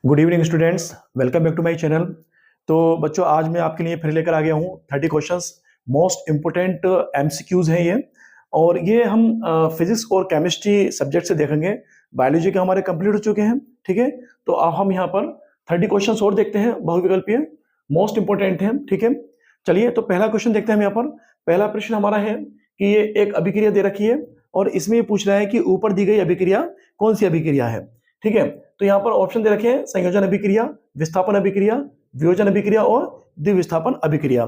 Good evening students, welcome back to my channel. तो बच्चों, आज मैं आपके लिए फिर लेकर आ गया हूँ 30 क्वेश्चंस। मोस्ट इम्पोर्टेंट एमसीक्यूज हैं ये, और ये हम फिजिक्स और केमिस्ट्री सब्जेक्ट से देखेंगे। बायोलॉजी के हमारे कंप्लीट हो चुके हैं, ठीक है। तो अब हम यहाँ पर 30 क्वेश्चंस और देखते हैं, बहुविकल्पीय, मोस्ट इंपोर्टेंट है, ठीक है। चलिए, तो पहला क्वेश्चन देखते हैं हम यहाँ पर। पहला प्रश्न हमारा है कि ये एक अभिक्रिया दे रखी है और इसमें ये पूछ रहा है कि ऊपर दी गई अभिक्रिया कौन सी अभिक्रिया है, ठीक है। तो यहाँ पर ऑप्शन दे रखे हैं: संयोजन अभिक्रिया, विस्थापन अभिक्रिया, वियोजन अभिक्रिया और द्विविस्थापन अभिक्रिया।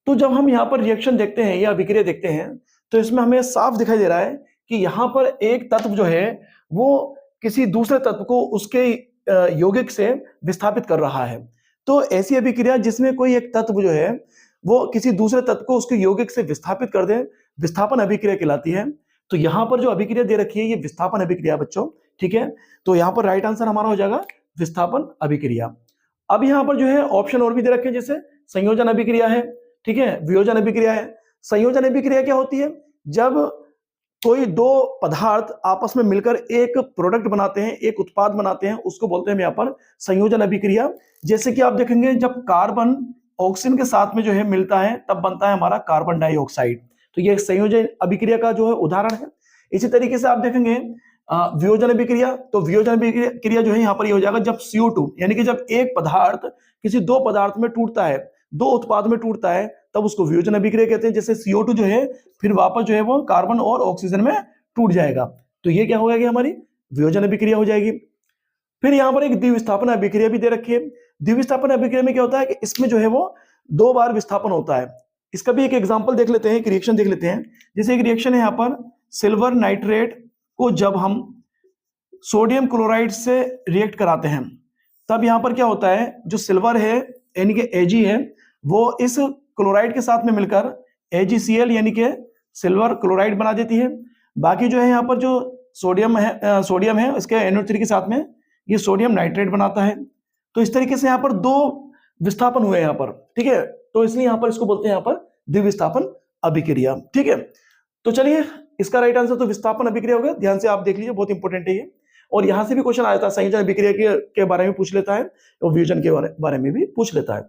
तो जब हम यहाँ पर रिएक्शन देखते हैं या अभिक्रिया देखते हैं, तो इसमें हमें साफ दिखाई दे रहा है कि यहाँ पर एक तत्व जो है वो किसी दूसरे तत्व को उसके यौगिक से विस्थापित कर रहा है। तो ऐसी अभिक्रिया जिसमें कोई एक तत्व जो है वो किसी दूसरे तत्व को उसके यौगिक से विस्थापित कर दे, विस्थापन अभिक्रिया कहलाती है। तो यहाँ पर जो अभिक्रिया दे रखी है ये विस्थापन अभिक्रिया बच्चों, ठीक है। तो यहाँ पर राइट आंसर हमारा हो जाएगा विस्थापन अभिक्रिया। अब यहाँ पर जो है ऑप्शन और भी दे रखे हैं, जैसे संयोजन अभिक्रिया है, ठीक है, वियोजन अभिक्रिया है। संयोजन अभिक्रिया क्या होती है? जब कोई दो पदार्थ आपस में मिलकर एक प्रोडक्ट बनाते हैं, एक उत्पाद बनाते हैं, उसको बोलते हैं यहाँ पर संयोजन अभिक्रिया। जैसे कि आप देखेंगे, जब कार्बन ऑक्सीजन के साथ में जो है मिलता है तब बनता है हमारा कार्बन डाइऑक्साइड। तो ये संयोजन अभिक्रिया का जो है उदाहरण है। इसी तरीके से आप देखेंगे वियोजन अभिक्रिया। तो वियोजन अभिक्रिया जो है यहाँ पर ये हो जाएगा जब CO2 यानी कि जब एक पदार्थ किसी दो पदार्थ में टूटता है, दो उत्पाद में टूटता है, तब उसको वियोजन अभिक्रिया कहते हैं। जैसे CO2 जो है फिर वापस जो है वो कार्बन और ऑक्सीजन में टूट जाएगा, तो ये क्या हो जाएगी? हमारी वियोजन अभिक्रिया हो जाएगी। फिर यहाँ पर एक द्विविस्थापन अभिक्रिया भी दे रखी है। द्विविस्थापन अभिक्रिया में क्या होता है कि इसमें जो है वो दो बार विस्थापन होता है। इसका भी एक एग्जांपल देख लेते हैं, एक रिएक्शन देख लेते हैं। जैसे एक रिएक्शन है यहाँ पर, सिल्वर नाइट्रेट को जब हम सोडियम क्लोराइड से रिएक्ट कराते हैं, तब यहाँ पर क्या होता है, जो सिल्वर है यानी कि Ag है, वो इस क्लोराइड के साथ में मिलकर AgCl यानी कि सिल्वर क्लोराइड बना देती है। बाकी जो है यहाँ पर जो सोडियम है इसके NO3 के साथ में ये सोडियम नाइट्रेट बनाता है। तो इस तरीके से यहाँ पर दो विस्थापन हुए यहाँ पर, ठीक है। तो इसलिए यहाँ पर इसको बोलते हैं यहाँ पर द्विविस्थापन अभिक्रिया, ठीक है। तो चलिए, इसका राइट आंसर तो विस्थापन अभिक्रिया हो गया। ध्यान से आप देख लीजिए, बहुत इंपॉर्टेंट है ये। और यहां से भी क्वेश्चन आया था, संयोजन अभिक्रिया के बारे में पूछ लेता है और वियोजन के बारे में भी पूछ लेता है।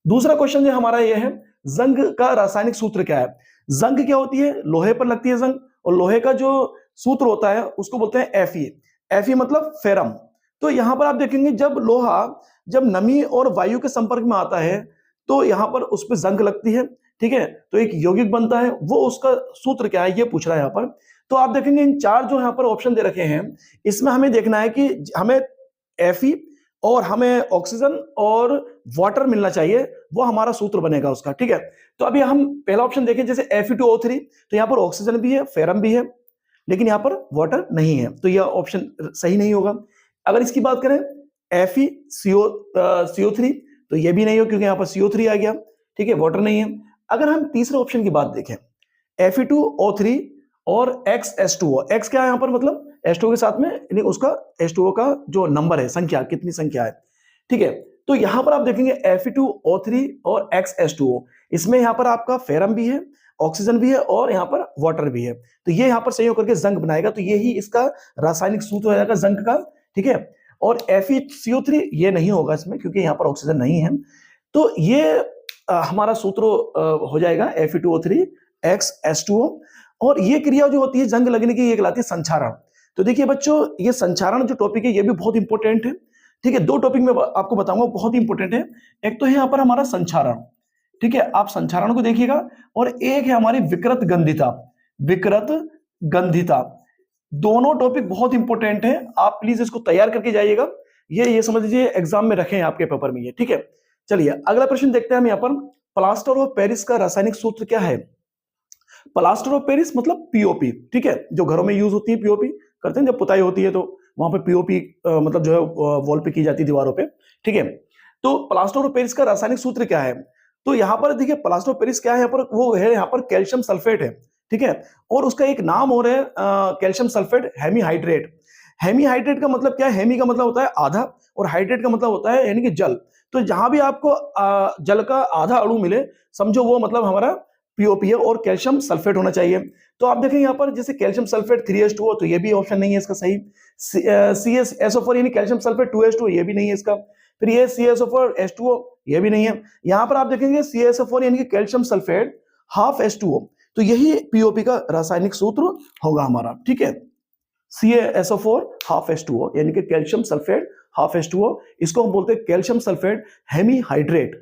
दूसरा क्वेश्चन जो हमारा ये है, जंग का रासायनिक सूत्र क्या है? जंग क्या होती है? लोहे पर लगती है जंग, और लोहे का जो सूत्र होता है उसको बोलते हैं Fe। Fe मतलब फेरम। तो यहां पर आप देखेंगे, जब लोहा जब नमी और वायु के संपर्क में आता है तो यहां पर उस पर जंग लगती है, ठीक है। तो एक यौगिक बनता है, वो उसका सूत्र क्या है ये पूछ रहा है यहाँ पर। तो आप देखेंगे इन चार जो यहाँ पर ऑप्शन दे रखे हैं, इसमें हमें देखना है कि हमें Fe और हमें ऑक्सीजन और वाटर मिलना चाहिए, वो हमारा सूत्र बनेगा उसका, ठीक है। तो अभी हम पहला ऑप्शन देखें, जैसे Fe2O3, तो यहाँ पर ऑक्सीजन भी है, फेरम भी है, लेकिन यहाँ पर वाटर नहीं है, तो यह ऑप्शन सही नहीं होगा। अगर इसकी बात करें FeCO3, तो ये भी नहीं हो, क्योंकि यहाँ पर CO3 आ गया, ठीक है, वाटर नहीं है। अगर हम तीसरे ऑप्शन की बात देखें, Fe2O3 और XH2O, X क्या है यहाँ पर? मतलब H2O के साथ में, यानी उसका H2O का जो नंबर है, संख्या, कितनी संख्या है, ठीक है। तो यहाँ पर आप देखेंगे Fe2O3 और XH2O, इसमें यहाँ पर आपका फेरम भी है, ऑक्सीजन भी है और यहाँ पर वाटर भी है। तो ये यहाँ पर संयोग करके जंग बनाएगा, तो ये ही इसका रासायनिक सूत्र हो जाएगा जंग का, ठीक है। और FeCO3 ये नहीं होगा इसमें, क्योंकि यहाँ पर ऑक्सीजन नहीं है। तो ये हमारा सूत्र हो जाएगा Fe2O3 XH2O। और ये क्रिया जो होती है जंग लगने की, ये कहलाती है संचारण। तो देखिए बच्चों, ये संचारण जो टॉपिक है ये भी बहुत इंपॉर्टेंट है, ठीक है। दो टॉपिक में आपको बताऊंगा, बहुत इंपॉर्टेंट है। एक तो है यहाँ पर हमारा संचारण, ठीक है, आप संचारण को देखिएगा, और एक है हमारी विकृत गंधिता। विकृत गंधिता, दोनों टॉपिक बहुत इंपॉर्टेंट है, आप प्लीज इसको तैयार करके जाइएगा। ये समझ लीजिए एग्जाम में रखें आपके पेपर में ये, ठीक है। चलिए अगला प्रश्न देखते हैं हम यहाँ पर। प्लास्टर ऑफ पेरिस का रासायनिक सूत्र क्या है? प्लास्टर ऑफ पेरिस मतलब पीओपी, ठीक है, जो घरों में यूज होती है, पीओपी करते हैं जब पुताई होती है, तो वहां पे पीओपी मतलब जो है वॉल पे की जाती है, दीवारों पे, ठीक है। तो प्लास्टर ऑफ पेरिस का रासायनिक सूत्र क्या है? तो यहाँ पर देखिए, प्लास्टर ऑफ पेरिस क्या है यहाँ पर? वो है यहाँ पर कैल्शियम सल्फेट है, ठीक है। और उसका एक नाम और है कैल्शियम सल्फेट हेमीहाइड्रेट। हेमीहाइड्रेट का मतलब क्या है? हेमी का मतलब होता है आधा, और हाइड्रेट का मतलब होता है यानी कि जल। तो जहां भी आपको जल का आधा अणु मिले, समझो वो मतलब हमारा पीओपी है और कैल्शियम सल्फेट होना चाहिए। तो आप देखें यहाँ पर जैसे कैल्शियम सल्फेट 3H2O, तो ये भी ऑप्शन नहीं है इसका सही। CsSO4 यानी कैल्शियम सल्फेट 2H2O, ये भी नहीं है इसका। फिर ये CsO4H2O, ये भी नहीं है। यहाँ पर आप देखेंगे CsO4 यानी कि कैल्शियम सल्फेट हाफ H2O, तो यही पीओपी का रासायनिक सूत्र होगा हमारा, ठीक है। CaSO4 हाफ H2O यानी कि कैल्शियम सल्फेट हाफ H2O, इसको हम बोलते हैं कैल्शियम सल्फेट हेमीहाइड्रेट।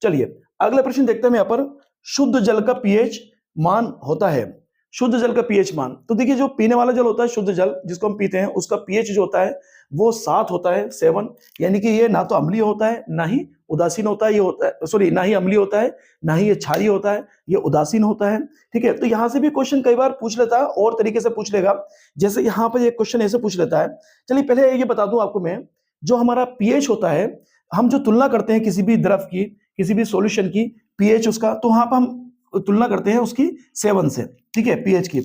चलिए अगला प्रश्न देखते हैं यहाँ पर, शुद्ध जल का पीएच मान होता है। शुद्ध जल का पीएच मान, तो देखिए जो पीने वाला जल होता है शुद्ध जल जिसको हम पीते हैं, उसका पीएच जो होता है वो 7 होता है, 7, यानी कि ये ना तो अम्लीय होता है ना ही उदासीन होता है, ये होता है सॉरी ना ही अम्लीय होता है ना ही ये क्षारीय होता है, ये उदासीन होता है, ठीक है। तो यहां से भी क्वेश्चन कई बार पूछ लेता है और तरीके से पूछ लेगा, जैसे यहाँ पर एक क्वेश्चन ऐसे पूछ लेता है। चलिए पहले ये बता दूं आपको मैं, जो हमारा पीएच होता है, हम जो तुलना करते हैं किसी भी द्रव की, किसी भी सॉल्यूशन की पीएच उसका, तो वहां पर हम तुलना करते हैं उसकी 7 से, ठीक है, पीएच की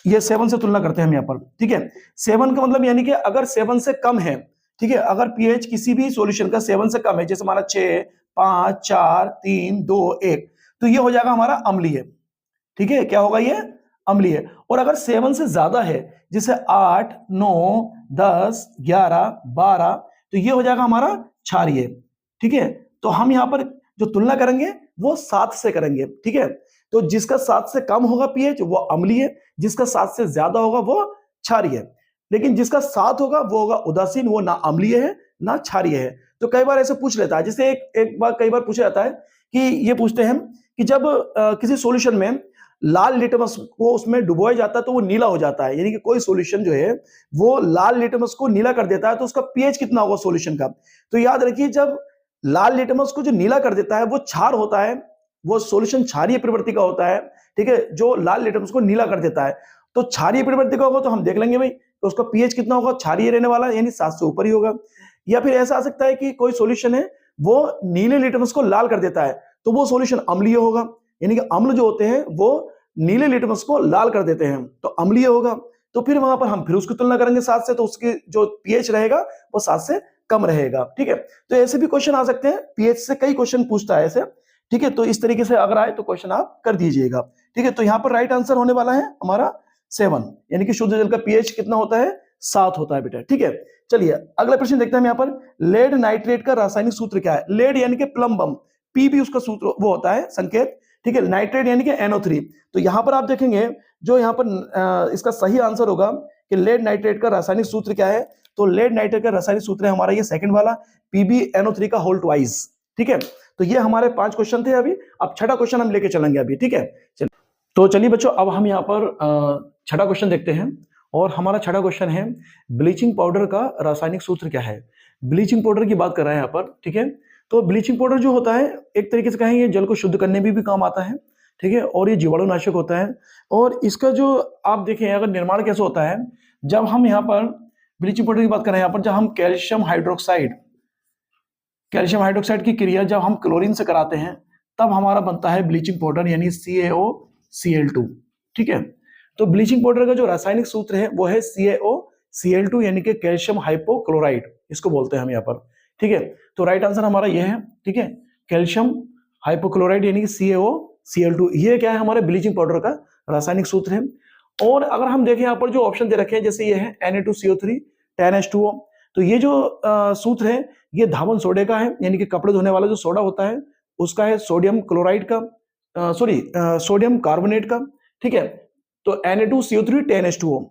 ये 7 से तुलना करते हैं हम यहाँ पर, ठीक है। 7 का मतलब यानी कि अगर 7 से कम है, ठीक है, अगर पीएच किसी भी सॉल्यूशन का 7 से कम है, जैसे हमारा 6, 5, 4, 3, 2, 1, तो ये हो जाएगा हमारा अम्लीय, ठीक है। क्या होगा ये? अम्लीय। और अगर 7 से ज्यादा है, जैसे 8, 9, 10, 11, 12, तो ये हो जाएगा हमारा क्षारीय, ठीक है। तो हम यहाँ पर जो तुलना करेंगे वो 7 से करेंगे, ठीक है। तो जिसका 7 से कम होगा पीएच वो अम्लीय, जिसका 7 से ज्यादा होगा वो क्षारीय, लेकिन जिसका 7 होगा वो होगा उदासीन, वो ना अम्लीय है ना क्षारीय है। तो कई बार ऐसे पूछ लेता है, जैसे एक बार कई बार पूछा जाता है कि ये पूछते हैं कि जब किसी सॉल्यूशन में लाल लिटमस को उसमें डुबोया जाता है तो वो नीला हो जाता है, यानी कि कोई सॉल्यूशन जो है वो लाल लिटमस को नीला कर देता है, तो उसका पीएच कितना होगा सॉल्यूशन का? तो याद रखिए, जब लाल लिटमस को जो नीला कर देता है वो क्षार होता है, वो सॉल्यूशन क्षारीय प्रवृत्ति का होता है, ठीक है, जो लाल लिटमस को नीला कर देता है। तो क्षारीय प्रवृत्ति का होगा तो हम देख लेंगे भाई, तो उसका पीएच कितना होगा, क्षारीय रहने वाला, यानी 7 से ऊपर ही होगा। या फिर ऐसा आ सकता है कि कोई सॉल्यूशन है वो नीले लिटमस को लाल कर देता है, तो वो सॉल्यूशन अम्लीय होगा, यानी कि अम्ल जो होते हैं वो नीले लिटमस को लाल कर देते हैं, तो अम्लीय होगा। तो फिर वहां पर हम फिर उसकी तुलना करेंगे 7 से, तो उसकी जो पीएच रहेगा वो 7 से कम रहेगा, ठीक है। तो ऐसे भी क्वेश्चन आ सकते हैं, पीएच से कई क्वेश्चन पूछता है ऐसे, ठीक है। तो इस तरीके से अगर आए तो क्वेश्चन आप कर दीजिएगा, ठीक है। तो यहाँ पर राइट आंसर होने वाला है हमारा 7, यानी कि शुद्ध जल का पीएच कितना होता है, 7 होता है बेटा, ठीक है। चलिए अगला प्रश्न देखते हैं हम यहाँ पर, लेड नाइट्रेट का रासायनिक सूत्र क्या है? लेड यानी कि प्लम्बम, पी भी उसका सूत्र वो होता है संकेत, ठीक है। नाइट्रेट यानी कि NO3। तो यहाँ पर आप देखेंगे जो यहाँ पर इसका सही आंसर होगा कि लेड नाइट्रेट का रासायनिक सूत्र क्या है, तो लेड नाइट्रेट का रासायनिक सूत्र है हमारा ये सेकंड वाला, PbNO3 का होल ट्वाइस, ठीक है। तो ये हमारे 5 क्वेश्चन थे अभी, अब छठा क्वेश्चन हम लेके चलेंगे अभी, ठीक है। तो चलिए बच्चों, अब हम यहाँ पर छठा क्वेश्चन देखते हैं, और हमारा छठा क्वेश्चन है, ब्लीचिंग पाउडर का रासायनिक सूत्र क्या है? ब्लीचिंग पाउडर की बात कर रहे हैं यहाँ पर, ठीक है। तो ब्लीचिंग पाउडर जो होता है, एक तरीके से कहें ये जल को शुद्ध करने में भी काम आता है, ठीक है, और ये जीवाणुनाशक होता है। और इसका जो आप देखें अगर निर्माण कैसे होता है, जब हम यहाँ पर ब्लीचिंग पाउडर की बात कर रहे हैं, यहाँ पर जब हम कैल्शियम हाइड्रोक्साइड की क्रिया जब हम क्लोरीन से कराते हैं, तब हमारा बनता है ब्लीचिंग पाउडर, यानी CaOCl2, ठीक है। तो ब्लीचिंग पाउडर का जो रासायनिक सूत्र है वो है CaOCl2, यानी कि कैल्शियम हाइपोक्लोराइड, इसको बोलते हैं हम यहाँ पर, ठीक है। तो राइट आंसर हमारा ये है, ठीक है, कैल्शियम हाइपोक्लोराइड यानी कि CaOCl2, ये क्या है हमारे ब्लीचिंग पाउडर का रासायनिक सूत्र है। और अगर हम देखें यहाँ पर जो ऑप्शन दे रखे हैं, जैसे ये है Na2CO3 10H2O, तो ये जो सूत्र है ये धावन सोडे का है, यानी कि कपड़े धोने वाला जो सोडा होता है उसका है, सोडियम क्लोराइड का, सोडियम कार्बोनेट का, ठीक है। तो Na2CO3 10H2O।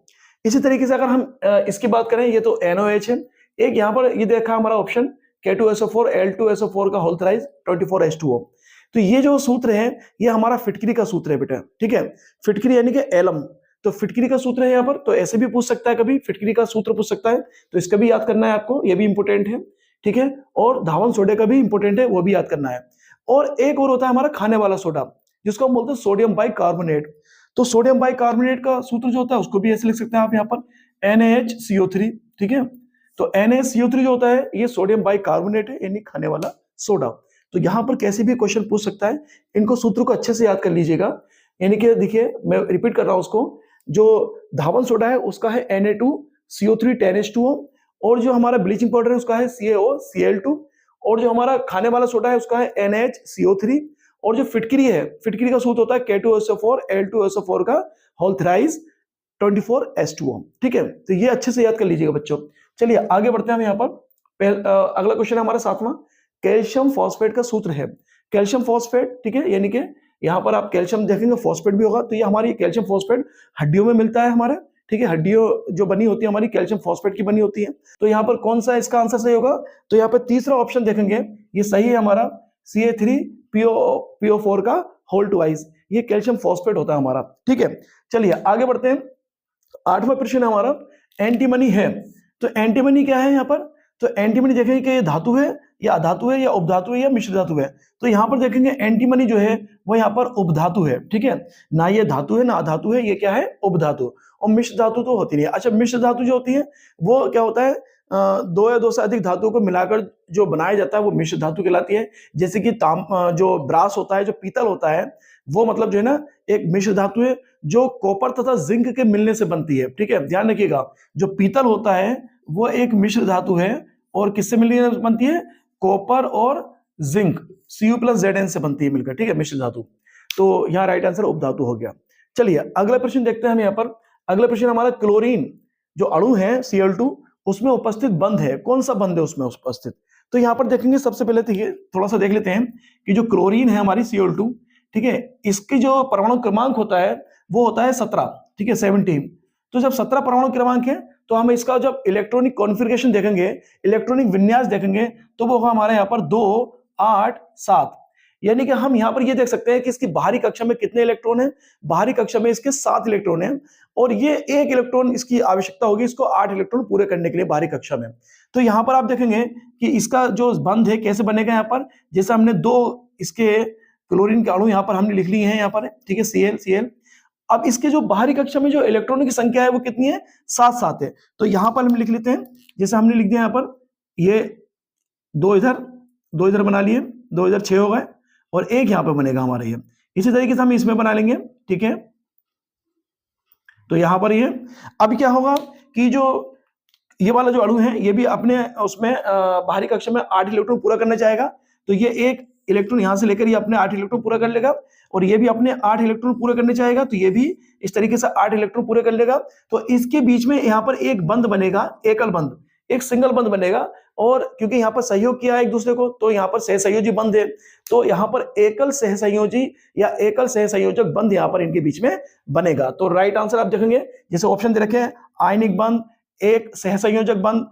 इसी तरीके से अगर हम इसकी बात करें, ये तो NOH है, एक यहाँ पर ये देखा हमारा ऑप्शन K2SO4 L2SO4 का होल थ्राइस 24H2O। तो ये जो सूत्र है ये हमारा फिटकरी का सूत्र है बेटा, ठीक है, फिटकरी यानी कि एलम, तो फिटकरी का सूत्र है यहाँ पर। तो ऐसे भी पूछ सकता है, कभी फिटकरी का सूत्र पूछ सकता है, तो इसका भी याद करना है आपको, ये भी इंपोर्टेंट है, ठीक है। और धावन सोडे का भी इंपोर्टेंट है, वो भी याद करना है। और एक और होता है हमारा खाने वाला सोडा, जिसको हम बोलते हैं सोडियम बाइकार्बोनेट। तो सोडियम बाइकार्बोनेट का सूत्र जो होता है उसको भी ऐसे लिख सकते हैं आप यहाँ पर, NaHCO3, ठीक है। तो NaCO3 जो होता है ये सोडियम बाइकार्बोनेट है, यानी खाने वाला सोडा। तो यहाँ पर कैसे भी क्वेश्चन पूछ सकता है, इनको सूत्र को अच्छे से याद कर लीजिएगा। यानी कि देखिए मैं रिपीट कर रहा हूं उसको, जो धावन सोडा है उसका है Na2CO3 10H2O, और जो हमारा ब्लीचिंग पाउडर है उसका है CaOCl2, और जो हमारा खाने वाला सोडा है उसका है NaHCO3, और जो फिटकरी है, फिटकरी का सूत्र होता है K2SO4 Al2SO4 का होल थ्राइस 24H2O। ठीक है, तो ये अच्छे से याद कर लीजिएगा बच्चों। चलिए आगे बढ़ते हैं हम यहाँ पर। अगला क्वेश्चन है हमारा 7वां, कैल्शियम फॉस्फेट का सूत्र है। कैल्शियम फॉस्फेट, ठीक है, यानी कि यहाँ पर आप कैल्शियम देखेंगे, फॉस्फेट भी होगा, तो ये हमारी कैल्शियम फॉस्फेट हड्डियों में मिलता है हमारे। ठीक है, हड्डियों जो बनी होती है हमारी कैल्शियम फॉस्फेट की बनी होती है। तो यहाँ पर कौन सा इसका आंसर सही होगा? तो यहाँ पर तीसरा ऑप्शन देखेंगे, ये सही है हमारा, Ca3PO4 का होल ट्वाइस, ये कैल्शियम फॉस्फेट होता है हमारा। ठीक है, चलिए आगे बढ़ते हैं। 8वां प्रश्न है हमारा, एंटीमनी है। तो एंटीमनी क्या है यहाँ पर? तो एंटीमनी देखेंगे कि ये धातु है या अधातु है या उपधातु है या मिश्र धातु है। तो यहाँ पर देखेंगे एंटीमनी जो है वो यहाँ पर उपधातु है। ठीक है, ना ये धातु है ना अधातु है, ये क्या है? उपधातु। और मिश्र धातु तो होती नहीं है। अच्छा, मिश्र धातु जो होती है वो क्या होता है? दो या दो से अधिक धातुओं को मिलाकर जो बनाया जाता है वो मिश्र धातु कहलाती है। जैसे कि जो ब्रास होता है, जो पीतल होता है, वो मतलब जो है ना एक मिश्र धातु है जो कॉपर तथा जिंक के मिलने से बनती है। ठीक है, ध्यान रखिएगा, जो पीतल होता है वो एक मिश्र धातु है और किससे मिलने से बनती है? कॉपर और जिंक, Cu+Zn से बनती है मिलकर। ठीक है, मिश्र धातु। तो यहाँ राइट आंसर उपधातु हो गया। चलिए अगला प्रश्न देखते हैं हम यहाँ पर। अगला प्रश्न हमारा, क्लोरीन जो अणु है Cl2, उसमें उपस्थित बंध है। कौन सा बंध है उसमें उपस्थित? तो यहाँ पर देखेंगे, सबसे पहले तो ये थोड़ा सा देख लेते हैं कि जो क्लोरीन है हमारी Cl2, ठीक है, इसकी जो परमाणु क्रमांक होता है वो होता है 17। ठीक है, 17। तो जब 17 परमाणु क्रमांक है तो हम इसका जब इलेक्ट्रॉनिक कॉन्फ़िगरेशन देखेंगे, इलेक्ट्रॉनिक विन्यास देखेंगे, तो वो होगा हमारे यहाँ पर 2, 8, 7। यानी कि हम यहाँ पर ये देख सकते हैं कि इसकी बाहरी कक्षा में कितने इलेक्ट्रॉन हैं। बाहरी कक्षा में इसके 7 इलेक्ट्रॉन हैं और ये 1 इलेक्ट्रॉन इसकी आवश्यकता होगी इसको 8 इलेक्ट्रॉन पूरे करने के लिए बाहरी कक्षा में। तो यहाँ पर आप देखेंगे कि इसका जो बंध है कैसे बनेगा। यहाँ पर जैसे हमने 2 इसके क्लोरीन के अणु यहाँ पर हमने लिख लिए हैं यहाँ पर, ठीक है, Cl। अब इसके जो बाहरी कक्षा में जो इलेक्ट्रॉनों की संख्या है वो कितनी है? 7 है। तो यहाँ पर हम लिख लेते हैं, जैसे हमने लिख दिया यहाँ पर, ये 2 इधर बना लिए, 2 इधर 6 हो गए और 1 यहाँ पे बनेगा हमारा ये। इसी तरीके से हम इसमें बना लेंगे। ठीक है, तो यहाँ पर ये अब क्या होगा कि जो ये वाला जो अणु है ये भी अपने उसमें बाहरी कक्षा में 8 इलेक्ट्रॉन पूरा करना चाहेगा। तो ये 1 इलेक्ट्रॉन यहां से लेकर ये अपने 8 इलेक्ट्रॉन पूरा कर लेगा और ये भी अपने 8 इलेक्ट्रॉन पूरे करने चाहेगा, तो ये भी इस तरीके से 8 इलेक्ट्रॉन पूरे कर लेगा। तो इसके बीच में यहाँ पर एक बंध बनेगा, एकल बंध, एक सिंगल बंध बनेगा। और क्योंकि यहाँ पर सहयोग किया है एक दूसरे को, तो यहाँ पर सहसंयोजी बंध है। तो यहाँ पर एकल सहसंयोजी या एकल सहसंयोजक बंध यहाँ पर इनके बीच में बनेगा। तो राइट आंसर आप देखेंगे, जैसे ऑप्शन दे रखे हैं, आयनिक बंध, 1 सहसंयोजक बंध,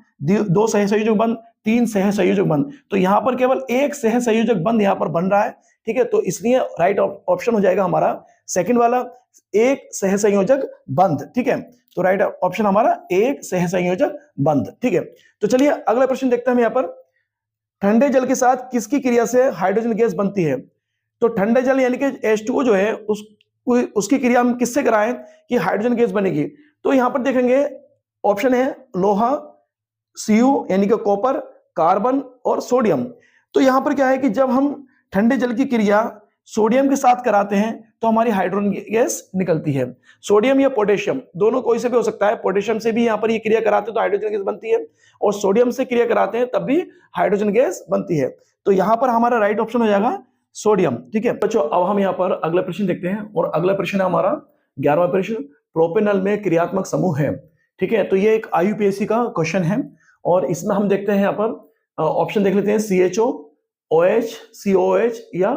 2 सहसंयोजक बंध, 3 सहसंयोजक बंध। तो यहाँ पर केवल 1 सहसंयोजक बंध यहाँ पर बन रहा है। ठीक है, तो इसलिए राइट ऑप्शन हो जाएगा हमारा सेकंड वाला, 1 सहसंयोजक बंध। ठीक है, तो राइट ऑप्शन हमारा 1 सहसंयोजक बंध। ठीक है, तो चलिए अगला प्रश्न देखते हैं हम यहाँ पर। ठंडे जल के साथ किसकी क्रिया से हाइड्रोजन गैस बनती है? तो ठंडे जल यानी कि H2O जो है उसकी क्रिया हम किससे कराएं कि हाइड्रोजन गैस बनेगी? तो यहाँ पर देखेंगे ऑप्शन है लोहा, Cu यानी कि कॉपर, कार्बन और सोडियम। तो यहां पर क्या है कि जब हम ठंडे जल की क्रिया सोडियम के साथ कराते हैं तो हमारी हाइड्रोजन गैस निकलती है। सोडियम या पोटेशियम, दोनों कोई से भी हो सकता है। पोटेशियम से भी यहां पर ये क्रिया कराते हैं तो हाइड्रोजन गैस बनती है और सोडियम से क्रिया कराते हैं तब भी हाइड्रोजन गैस बनती है। तो यहां पर हमारा राइट ऑप्शन हो जाएगा सोडियम। ठीक है बच्चों, अब हम यहाँ पर अगला प्रश्न देखते हैं और अगला प्रश्न है हमारा 11वां प्रश्न, प्रोपेनॉल में क्रियात्मक समूह है। ठीक है, तो ये एक IUPAC का क्वेश्चन है और इसमें हम देखते हैं यहाँ पर ऑप्शन देख लेते हैं, CHO, OH, COH या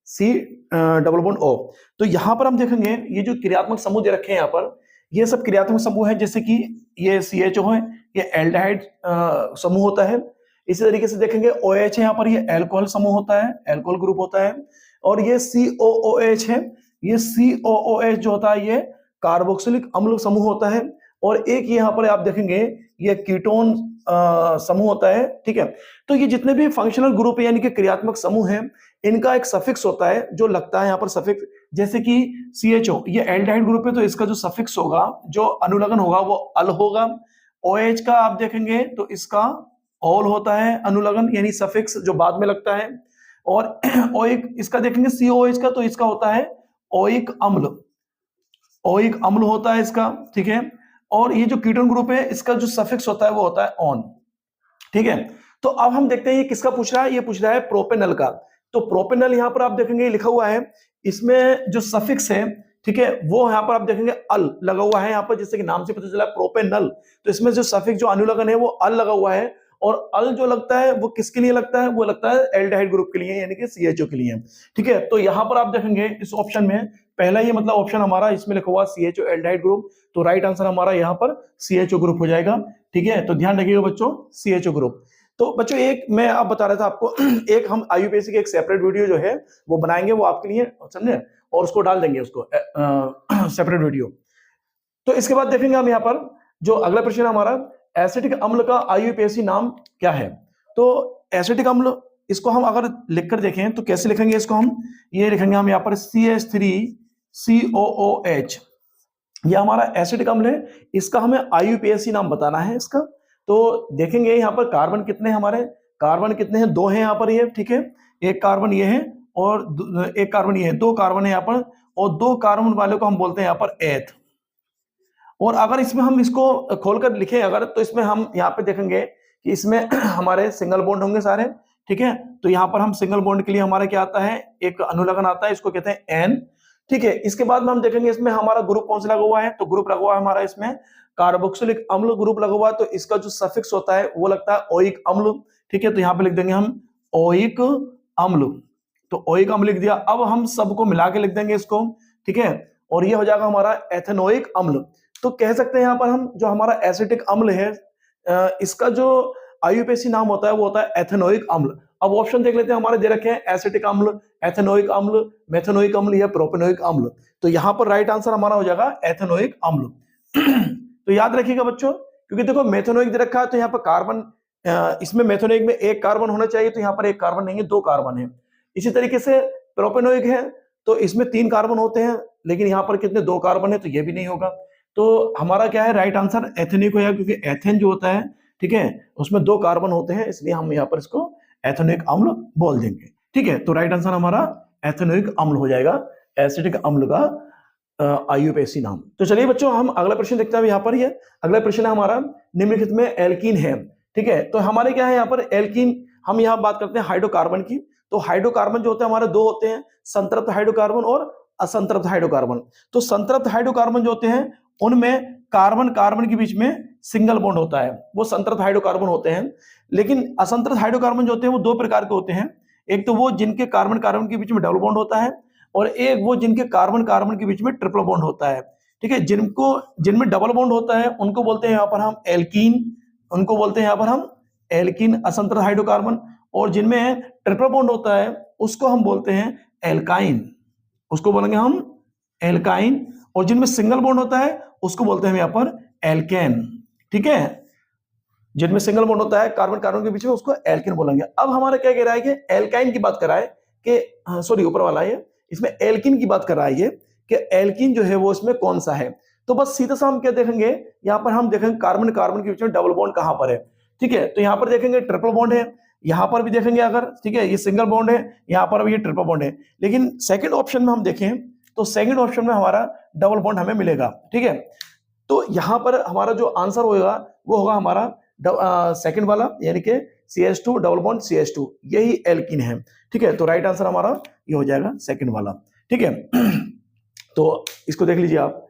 C+O। तो यहाँ पर हम देखेंगे ये जो क्रियात्मक समूह दे रखे हैं यहाँ पर, ये सब क्रियात्मक समूह है। जैसे कि ये CHO है, ये एल्डिहाइड समूह होता है। इसी तरीके से देखेंगे OH है यहाँ पर, ये एल्कोहल समूह होता है, एल्कोहल ग्रुप होता है। और ये COOH है, ये COOH जो होता है ये कार्बोक्सिलिक अम्ल समूह होता है। और एक यहाँ पर आप देखेंगे ये कीटोन समूह होता है। ठीक है, तो ये जितने भी फंक्शनल ग्रुप है यानी कि क्रियात्मक समूह है, इनका एक सफिक्स होता है जो लगता है यहाँ पर सफिक्स। जैसे कि CHO ये एल्डिहाइड ग्रुप है तो इसका जो सफिक्स होगा, जो अनुलग्न होगा वो अल होगा। OH का आप देखेंगे तो इसका ऑल होता है अनुलग्न यानी सफिक्स जो बाद में लगता है। और ओइक इसका देखेंगे COH का तो इसका होता है ओइक अम्ल, ओइक अम्ल होता है इसका। ठीक है, और ये जो कीटोन ग्रुप है इसका जो सफिक्स होता है वो होता है ऑन। ठीक है, तो अब हम देखते हैं ये किसका पूछ रहा है, ये पूछ रहा है प्रोपेनॉल का। तो प्रोपेनल यहाँ पर आप देखेंगे लिखा हुआ है, इसमें जो सफिक्स है, ठीक है, वो यहाँ पर आप देखेंगे अल लगा हुआ है यहाँ पर, जैसे कि नाम से पता चला प्रोपेनल, तो इसमें जो सफिक्स जो अनुलग्न है वो अल लगा हुआ है, और अल जो लगता है वो किसके लिए लगता है, वो लगता है एल्डिहाइड ग्रुप के लिए, यानी कि CHO के लिए। ठीक है, तो यहाँ पर आप देखेंगे इस ऑप्शन में पहला ही मतलब ऑप्शन हमारा इसमें लिखा हुआ CHO एल्डिहाइड ग्रुप, तो राइट आंसर हमारा यहाँ पर CHO ग्रुप हो जाएगा। ठीक है, तो ध्यान रखिएगा बच्चों, CHO ग्रुप। तो बच्चों एक मैं आप बता रहा था आपको एक हम IUPAC की एक सेपरेट वीडियो जो है वो बनाएंगे, वो आपके लिए, समझे, और उसको डाल देंगे उसको सेपरेट वीडियो। तो इसके बाद देखेंगे हम यहाँ पर जो अगला प्रश्न हमारा, एसिटिक अम्ल का IUPAC नाम क्या है। तो एसिटिक अम्ल, इसको हम अगर लिखकर देखें तो कैसे लिखेंगे इसको हम, ये लिखेंगे हम यहाँ पर CH3COOH, ये हमारा एसिटिक अम्ल है, इसका हमें IUPAC नाम बताना है इसका। तो देखेंगे यहाँ पर कार्बन कितने हमारे, कार्बन कितने हैं, 2 हैं यहाँ पर ये, ठीक है, एक कार्बन ये है और एक कार्बन ये है, 2 कार्बन है यहाँ पर, और 2 कार्बन वाले को हम बोलते हैं यहाँ पर एथ। और अगर इसमें हम इसको खोलकर लिखें अगर, तो इसमें हम यहाँ पे देखेंगे कि इसमें हमारे सिंगल बॉन्ड होंगे सारे, ठीक है, तो यहाँ पर हम सिंगल बॉन्ड के लिए हमारा क्या आता है, एक अनुलग्न आता है, इसको कहते हैं N। ठीक है, इसके बाद में हम देखेंगे इसमें हमारा ग्रुप कौन सा लगा हुआ है, तो ग्रुप लगा हुआ है हमारा इसमें कार्बोक्सिलिक अम्ल ग्रुप लगा हुआ है, तो इसका जो सफिक्स होता है वो लगता है ओइक अम्ल। ठीक है, तो यहाँ पे लिख देंगे हम ओइक अम्ल, तो ओइक अम्ल लिख दिया। अब हम सबको मिला के लिख देंगे इसको, ठीक है, और ये हो जाएगा हमारा एथेनोइक अम्ल। तो कह सकते हैं यहाँ पर हम जो हमारा एसिटिक अम्ल है, इसका जो IUPAC नाम होता है वो होता है एथेनोइक अम्ल। अब ऑप्शन देख लेते हैं, हमारे दे रखे हैं एसिटिक अम्ल, एथेनोइक अम्ल, मेथेनोइक अम्ल या प्रोपेनोइक अम्ल। तो यहाँ पर राइट आंसर हमारा हो जाएगा एथेनोइक अम्ल। तो याद रखिएगा बच्चों, क्योंकि देखो मेथेनोइक दे रखा है तो यहाँ पर कार्बन, इसमें मेथेनोइक में 1 कार्बन होना चाहिए, तो यहाँ पर 1 कार्बन नहीं है, 2 कार्बन है। इसी तरीके से प्रोपेनोइक है तो इसमें 3 कार्बन होते हैं, लेकिन यहाँ पर कितने, 2 कार्बन है, तो ये भी नहीं होगा। तो हमारा क्या है, राइट आंसर एथेनिक होगा, क्योंकि एथेन जो होता है, ठीक है, उसमें 2 कार्बन होते हैं, इसलिए हम यहाँ पर इसको एथेनोइक अम्ल बोल देंगे। ठीक है, तो राइट आंसर हमारा एथेनोइक अम्ल हो जाएगा, एसिटिक अम्ल का IUPAC नाम। तो चलिए बच्चों हम अगला प्रश्न देखते हैं यहाँ पर। ये अगला प्रश्न है हमारा, निम्नलिखित में एल्कीन है। ठीक है, तो हमारे क्या है यहाँ पर एल्कीन, हम यहाँ बात करते हैं हाइड्रोकार्बन की। तो हाइड्रोकार्बन जो होते हैं हमारे 2 होते हैं, संतृप्त हाइड्रोकार्बन और असंतृप्त हाइड्रोकार्बन। तो संतृप्त हाइड्रोकार्बन जो होते हैं उनमें कार्बन कार्बन के बीच में सिंगल बॉन्ड होता है, वो संतृप्त हाइड्रोकार्बन होते हैं। लेकिन असंतृप्त हाइड्रोकार्बन जो होते हैं वो 2 प्रकार के होते हैं, एक तो वो जिनके कार्बन कार्बन के बीच में डबल बॉन्ड होता है, और एक वो जिनके कार्बन कार्बन के बीच में ट्रिपल बॉन्ड होता है। ठीक है, जिनमें डबल बॉन्ड होता है उनको बोलते हैं यहाँ पर हम एल्कीन, उनको बोलते हैं यहाँ पर हम एल्कीन असंतृप्त हाइड्रोकार्बन, और जिनमें ट्रिपल बॉन्ड होता है उसको हम बोलते हैं एल्काइन, उसको बोलेंगे हम एल्काइन, और जिनमें सिंगल बॉन्ड होता है उसको बोलते हैं यहाँ पर एल्केन। ठीक है, जिनमें सिंगल बॉन्ड होता है कार्बन कार्बन के बीच में उसको एल्केन बोलेंगे। अब हमारा क्या कह रहा है कि एल्काइन की बात कर रहा है कि सॉरी ऊपर वाला है, इसमें एल्किन की बात कर रहा है ये, कि एल्किन जो है वो इसमें कौन सा है। तो बस सीधा सा हम क्या देखेंगे, यहाँ पर हम देखेंगे कार्बन कार्बन के बीच में डबल बॉन्ड कहां पर है। ठीक है, तो यहाँ पर देखेंगे ट्रिपल बॉन्ड है, यहाँ पर भी देखेंगे अगर, ठीक है, ये सिंगल बॉन्ड है, यहाँ पर भी ये ट्रिपल बॉन्ड है। लेकिन सेकंड ऑप्शन में हम देखें तो सेकंड ऑप्शन में हमारा डबल बॉन्ड हमें मिलेगा। ठीक है, तो यहाँ पर हमारा जो आंसर होगा वो होगा हमारा सेकंड वाला, यानी कि CH2 डबल बॉन्ड CH2, यही एल्किन है। ठीक है, तो राइट आंसर हमारा ये हो जाएगा सेकंड वाला। ठीक है, तो इसको देख लीजिए आप।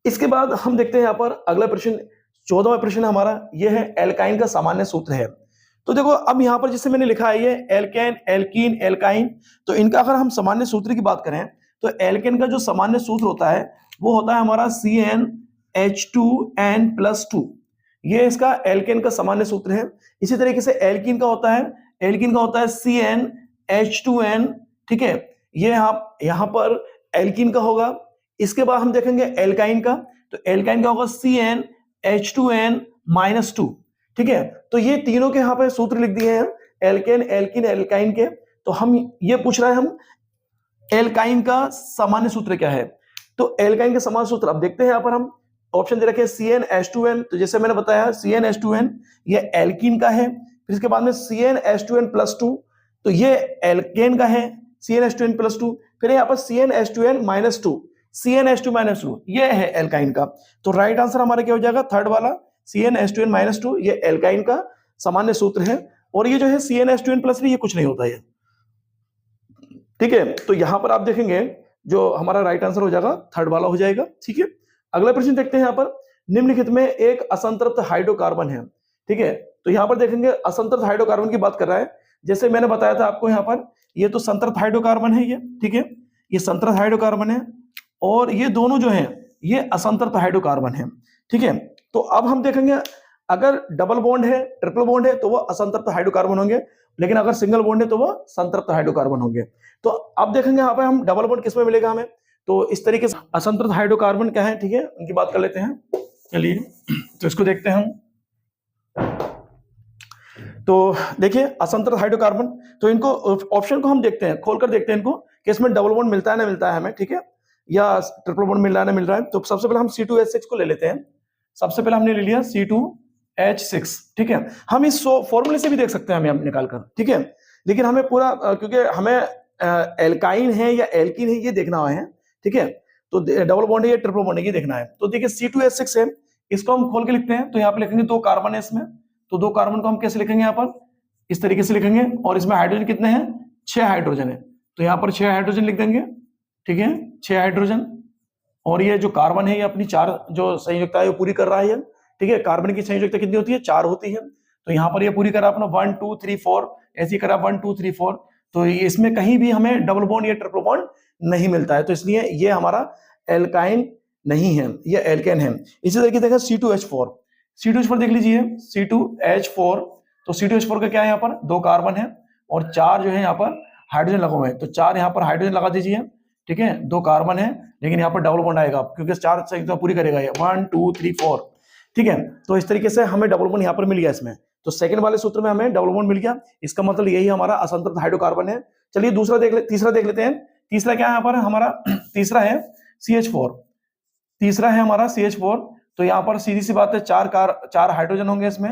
इसके बाद हम देखते हैं यहाँ पर अगला प्रश्न, 14वां प्रश्न हमारा ये है, एल्काइन का सामान्य सूत्र है। तो देखो अब यहाँ पर जिससे मैंने लिखा है ये एल्केन, एल्कीन, एल्काइन, तो इनका अगर हम सामान्य सूत्र की बात करें तो एल्केन का जो सामान्य सूत्र होता है वो होता है हमारा CnH2n+2, ये इसका एल्केन का सामान्य सूत्र है। इसी तरीके से एल्कीन का होता है CnH2n, ठीक है, ये यहाँ पर एल्कीन का होगा। इसके बाद हम देखेंगे एल्काइन का, तो एल्काइन का होगा CnH2n-2, ठीक है। तो ये तीनों के यहाँ पे सूत्र लिख दिए हैं, एल्केन, एल्कीन, एल्काइन के। तो हम ये पूछ रहे हैं हम एल्काइन का सामान्य सूत्र क्या है। तो एल्काइन का सामान्य सूत्र अब देखते हैं, यहाँ पर हम ऑप्शन दे रखे हैं CnH2n, तो जैसे मैंने बताया CnH2n ये एल्कीन का है। फिर इसके बाद में CnH2n+2, तो ये एल्केन का है CnH2n+2। फिर यहाँ पर CnH2n-2, CnH2-2 ये है एल्काइन का। तो राइट आंसर हमारा क्या हो जाएगा, थर्ड वाला CnH2n-2, ये एल्काइन का सामान्य सूत्र है। और ये जो है CnH2n+3 ये कुछ नहीं होता है। ठीक है, तो यहां पर आप देखेंगे जो हमारा राइट आंसर हो जाएगा थर्ड वाला हो जाएगा। ठीक है, अगला प्रश्न देखते हैं। यहाँ पर निम्नलिखित में एक असंतृप्त हाइड्रोकार्बन है। ठीक है, तो यहाँ पर देखेंगे असंतृप्त हाइड्रोकार्बन की बात कर रहा है। जैसे मैंने बताया था आपको, यहाँ पर ये तो संतृप्त हाइड्रोकार्बन है ये। ठीक है, ये संतृप्त हाइड्रोकार्बन है और ये दोनों जो है ये असंतृप्त हाइड्रोकार्बन है। ठीक है, तो अब हम देखेंगे अगर डबल बॉन्ड है, ट्रिपल बॉन्ड है तो वो असंतृप्त हाइड्रोकार्बन होंगे, लेकिन अगर सिंगल बॉन्ड है तो वो संतृप्त हाइड्रोकार्बन होंगे। तो अब देखेंगे यहाँ पे हम डबल बॉन्ड किसमें मिलेगा हमें। तो इस तरीके से असंतृप्त हाइड्रोकार्बन क्या है, ठीक है, उनकी बात कर लेते हैं। चलिए तो इसको देखते हैं हम। तो देखिए असंतृप्त हाइड्रोकार्बन, तो इनको ऑप्शन को हम देखते हैं, खोलकर देखते हैं इनको कि इसमें डबल बॉन्ड मिलता है ना मिलता है हमें, ठीक है, या ट्रिपल बॉन्ड मिल रहा है ना मिल रहा है। तो सबसे पहले हम C2H6 को ले लेते हैं। सबसे पहले हमने ले लिया C2H6। ठीक है, हम इस फॉर्मूले से भी देख सकते हैं हमें निकाल कर, ठीक है, लेकिन हमें पूरा क्योंकि हमें एल्काइन है या एल्कीन है ये देखना है। ठीक है, तो डबल बॉन्ड है या ट्रिपल बॉन्ड है ये देखना है। तो देखिए C2H6 है, इसको हम खोल के लिखते हैं। तो यहाँ पे लिखेंगे 2 कार्बन है इसमें, तो 2 कार्बन को हम कैसे लिखेंगे, यहाँ पर इस तरीके से लिखेंगे। और इसमें हाइड्रोजन कितने हैं, 6 हाइड्रोजन है, तो यहाँ पर 6 हाइड्रोजन लिख देंगे। ठीक है, 6 हाइड्रोजन। और ये जो कार्बन है ये अपनी 4 जो संयुक्ता है वो पूरी कर रहा है। ठीक है, कार्बन की संयुक्ता कितनी होती है, 4 होती है। तो यहाँ पर ये पूरी करा अपना 1 2 3 4, ऐसे करा 1 2 3 4। तो इसमें कहीं भी हमें डबल बॉन्ड या ट्रिपल बॉन्ड नहीं मिलता है, तो इसलिए ये हमारा एल्काइन नहीं है, ये एल्केन है। इसी तरीके से देखा C2H4, C2H4 देख लीजिए C2H4। तो C2H4 का क्या है, यहाँ पर 2 कार्बन है और 4 जो है यहाँ पर हाइड्रोजन लगा हुआ है। तो 4 यहाँ पर हाइड्रोजन लगा दीजिए। ठीक है, 2 कार्बन है लेकिन यहाँ पर डबल बॉन्ड आएगा क्योंकि 4 संयुक्ता पूरी करेगा ये 1 2 3 4। ठीक है, तो इस तरीके से हमें डबल बॉन्ड यहाँ पर मिल गया इसमें। तो सेकंड वाले सूत्र में हमें डबल बॉन्ड मिल गया, इसका मतलब यही हमारा असंतृप्त हाइड्रोकार्बन है। चलिए तीसरा देख लेते हैं। तीसरा क्या है यहाँ पर हमारा तीसरा है CH4। तीसरा है हमारा CH4। तो यहाँ पर सीधी सी बात है, 4 हाइड्रोजन होंगे इसमें।